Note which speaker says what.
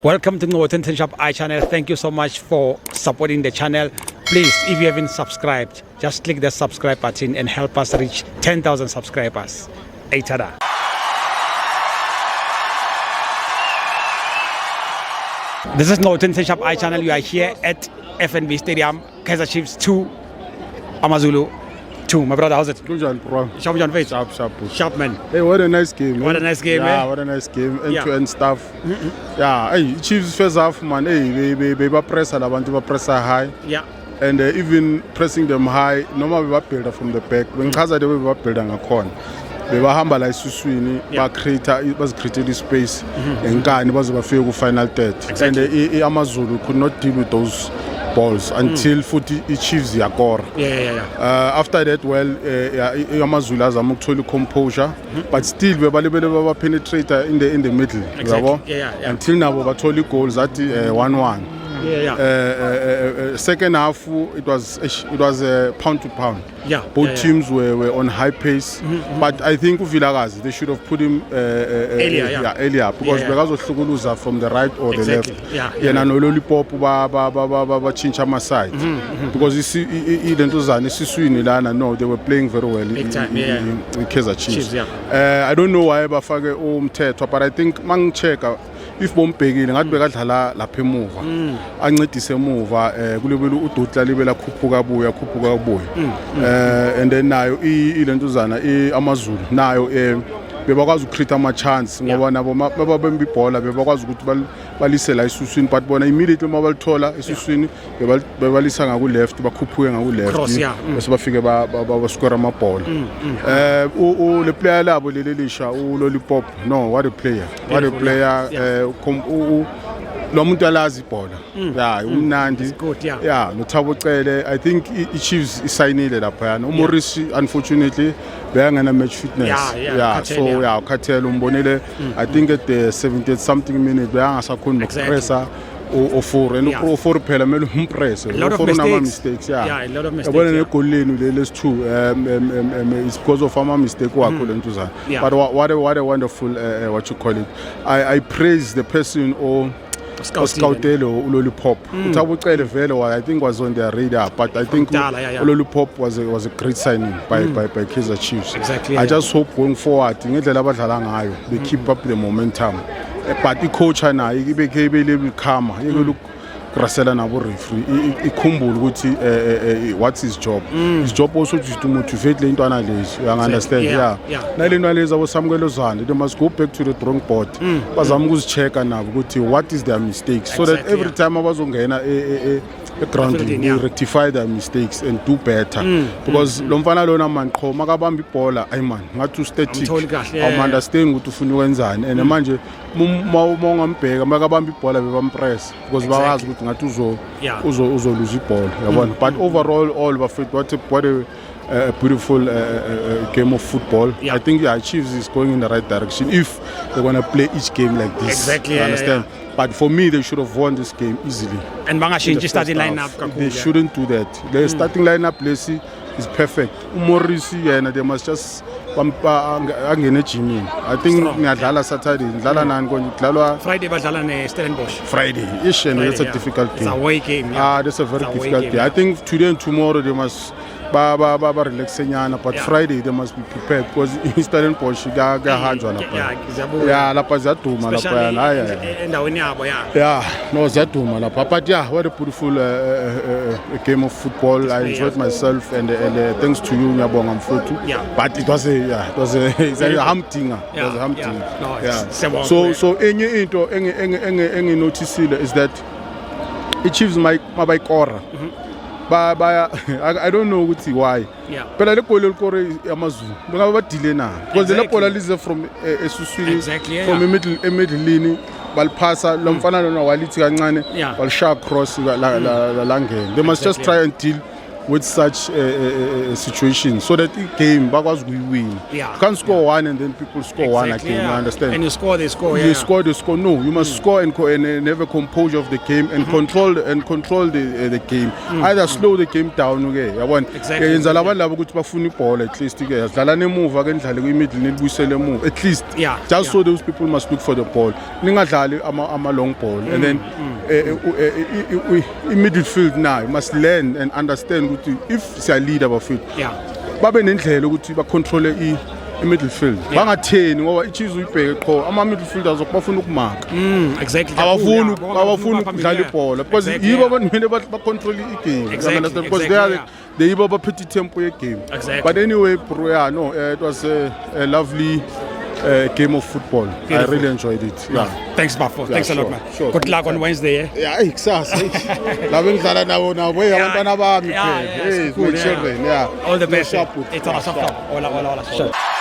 Speaker 1: Welcome to Northern Shop iChannel. Thank you so much for supporting the channel. Please, if you haven't subscribed, just click the subscribe button and help us reach 10,000 subscribers. Eitada. This is Northern Shop iChannel. You are here at FNB Stadium, Kaizer Chiefs 2, AmaZulu 2. My brother, how's it?
Speaker 2: Kunjani bro?
Speaker 1: Sharp John Faith.
Speaker 2: Sharp.
Speaker 1: Man.
Speaker 2: Hey, what a nice game.
Speaker 1: What a nice game,
Speaker 2: Yeah,
Speaker 1: eh?
Speaker 2: what a nice game. End
Speaker 1: Yeah.
Speaker 2: to end stuff. Yeah, hey, Chiefs first half man, hey, they press abantu ba press high.
Speaker 1: Yeah.
Speaker 2: And even pressing them high, noma bebabuilda from the back. When Kaizer they bebabuilda ngakhona. Bebahamba la esuswini ba create space enkani baze bafike ku final third. And AmaZulu could not deal with those balls until futhi iChiefs yakora.
Speaker 1: Yeah.
Speaker 2: After that, well, AmaZulu azama ukuthola composure, but still bebalibele baba penetrate in the middle.
Speaker 1: Exactly. Yeah.
Speaker 2: Until nabo bathola goals at 1-1.
Speaker 1: Yeah.
Speaker 2: Second half it was pound to pound.
Speaker 1: Yeah.
Speaker 2: Both teams were on high pace, but I think uVilakazi they should have put him earlier because bekazohlukuluza from the right or the left. Yena no Lollipop ba change ama side because you see ilentuzana isiswini lana no they were playing very well in Kaizer Chiefs. I don't know why bafake umthetho, but I think mangicheka if bombhekile ngathi bekadlala lapha emuva ancedise emuva kulebela udotla libela khuphuka buya and then nayo ilentuzana AmaZulu nayo bebakwazi ukcreate ama chance ngoba nabo babemba ibhola bebakwazi ukuthi balise la isuswini but bona immediately mabalithola isuswini bebalisa ngaku left bakhuphuke ngaku left bese bafike ba score ama ball le player labo lelisha uLollipop no what a player lo muntu alazi ibhola umnandi noThabo Cele. I think iChiefs isayinile lapha yana uMorris unfortunately beyangena match fitness so ukhathela umbonile I think at the 70 something minute beyangasakhona ukupressa o4 and o4 phela kumele umpress o4 nama mistakes
Speaker 1: a lot of mistakes
Speaker 2: yabona negol lenu les2 it's because of ama mistake wakho lentuzana but what a wonderful what you call it I praise the person or Scoutele uLollipop. Thabo Cele vele I think was on their radar, but I think uLollipop was a great signing by Kaizer Chiefs.
Speaker 1: Exactly.
Speaker 2: I just hope going forward ngendlela abadlala ngayo they keep up the momentum. But coach naye ibekebele calm, yeke grasela nabo referee ikhumbula ukuthi what's his job. His job also is to motivate le ntwana lezi. You understand? Nale ntwana lezi abosamkelozana they must go back to the drawing board. Bazama ukuzichecka nabo ukuthi what is their mistakes so that every time abazongena ground they rectify their mistakes and do better because lo mfana lona man qho makabamba ibhola ayiman ngathi static understand ukuthi ufuna ukwenzani and manje mawungambheka makabamba ibhola bebampress because bawazi ukuthi ngathi uzoluza ibhola yabona but overall all bafit what a beautiful game of football. I think Chiefs is going in the right direction if they're going to play each game like this.
Speaker 1: Exactly.
Speaker 2: You understand? But for me, they should have won this game easily.
Speaker 1: And Bangashinji starting lineup.
Speaker 2: They shouldn't do that. The starting lineup, Lacey, is perfect. Morris, they must just angene gym. I think ngiyadlala Saturday, ngidlala nani konje kudlalwa
Speaker 1: Friday badlala neStellenbosch.
Speaker 2: Friday. That's a difficult game.
Speaker 1: It's a away game.
Speaker 2: That's a very difficult game. I think today and tomorrow they must relax nyana, but Friday they must be prepared because Stellenbosch gahanjwa lapha. Lapha ziyaduma lapha
Speaker 1: endaweni yabo
Speaker 2: no ziyaduma lapha but what a beautiful game of football. I enjoyed myself and thanks to you ngiyabonga mfowethu but it was a humdinger. So enye into enginoticile is that iChiefs mabayikora I don't know why. But le goal lekore AmaZulu bengabe badile na because le ball lize from esuswini from middle balphasa lo mfana lona walithi kancane walishaya cross la ngene. They must just try and deal with such situations, so that the game bakwazi win.
Speaker 1: Yeah.
Speaker 2: You can't score one and then people score one again.
Speaker 1: yeah.
Speaker 2: You understand?
Speaker 1: And you score, they score.
Speaker 2: You score, they score. No, you must score and have a composure of the game and control the game. Either slow the game down. Okay,
Speaker 1: Exactly.
Speaker 2: yenza labantu labo ukuthi bafuna ibhola at least ke yadlala nemuva ke nidlale kwi-middle nibuyisele emuva at least.
Speaker 1: Yeah,
Speaker 2: Just
Speaker 1: yeah.
Speaker 2: so those people must look for the ball. Ningadlali ama long ball and then in midfield now you must learn and understand ukuthi if siya lead abafield.
Speaker 1: Yeah.
Speaker 2: Babe nendlela ukuthi ba control i-midfield bangatheni ngoba ichize uyibheke qho ama-midfielders bafuna ukumaka
Speaker 1: Exactly.
Speaker 2: abafuni
Speaker 1: Bafuna
Speaker 2: ukudlala ibhola because
Speaker 1: Exactly,
Speaker 2: yibo
Speaker 1: yeah.
Speaker 2: abantu kumele bacontrol i-game.
Speaker 1: Exactly,
Speaker 2: Understand? Because
Speaker 1: exactly,
Speaker 2: they yibo abaphethe tempo ye-game.
Speaker 1: Exactly.
Speaker 2: But anyway, bro, yeah, no, it was a lovely game of football.
Speaker 1: Beautiful.
Speaker 2: I really enjoyed it. Yeah.
Speaker 1: Thanks, Bafo.
Speaker 2: Yeah,
Speaker 1: Thanks a lot,
Speaker 2: sure,
Speaker 1: man.
Speaker 2: sure.
Speaker 1: Good luck on Wednesday. Eh?
Speaker 2: Yeah, kusasa. La bengidlala nabo abantwana bami
Speaker 1: Yeah,
Speaker 2: phela.
Speaker 1: yeah,
Speaker 2: Hey,
Speaker 1: it's cool,
Speaker 2: my children. Yeah.
Speaker 1: All the best.
Speaker 2: Sharp with-
Speaker 1: It's awesome. Hola.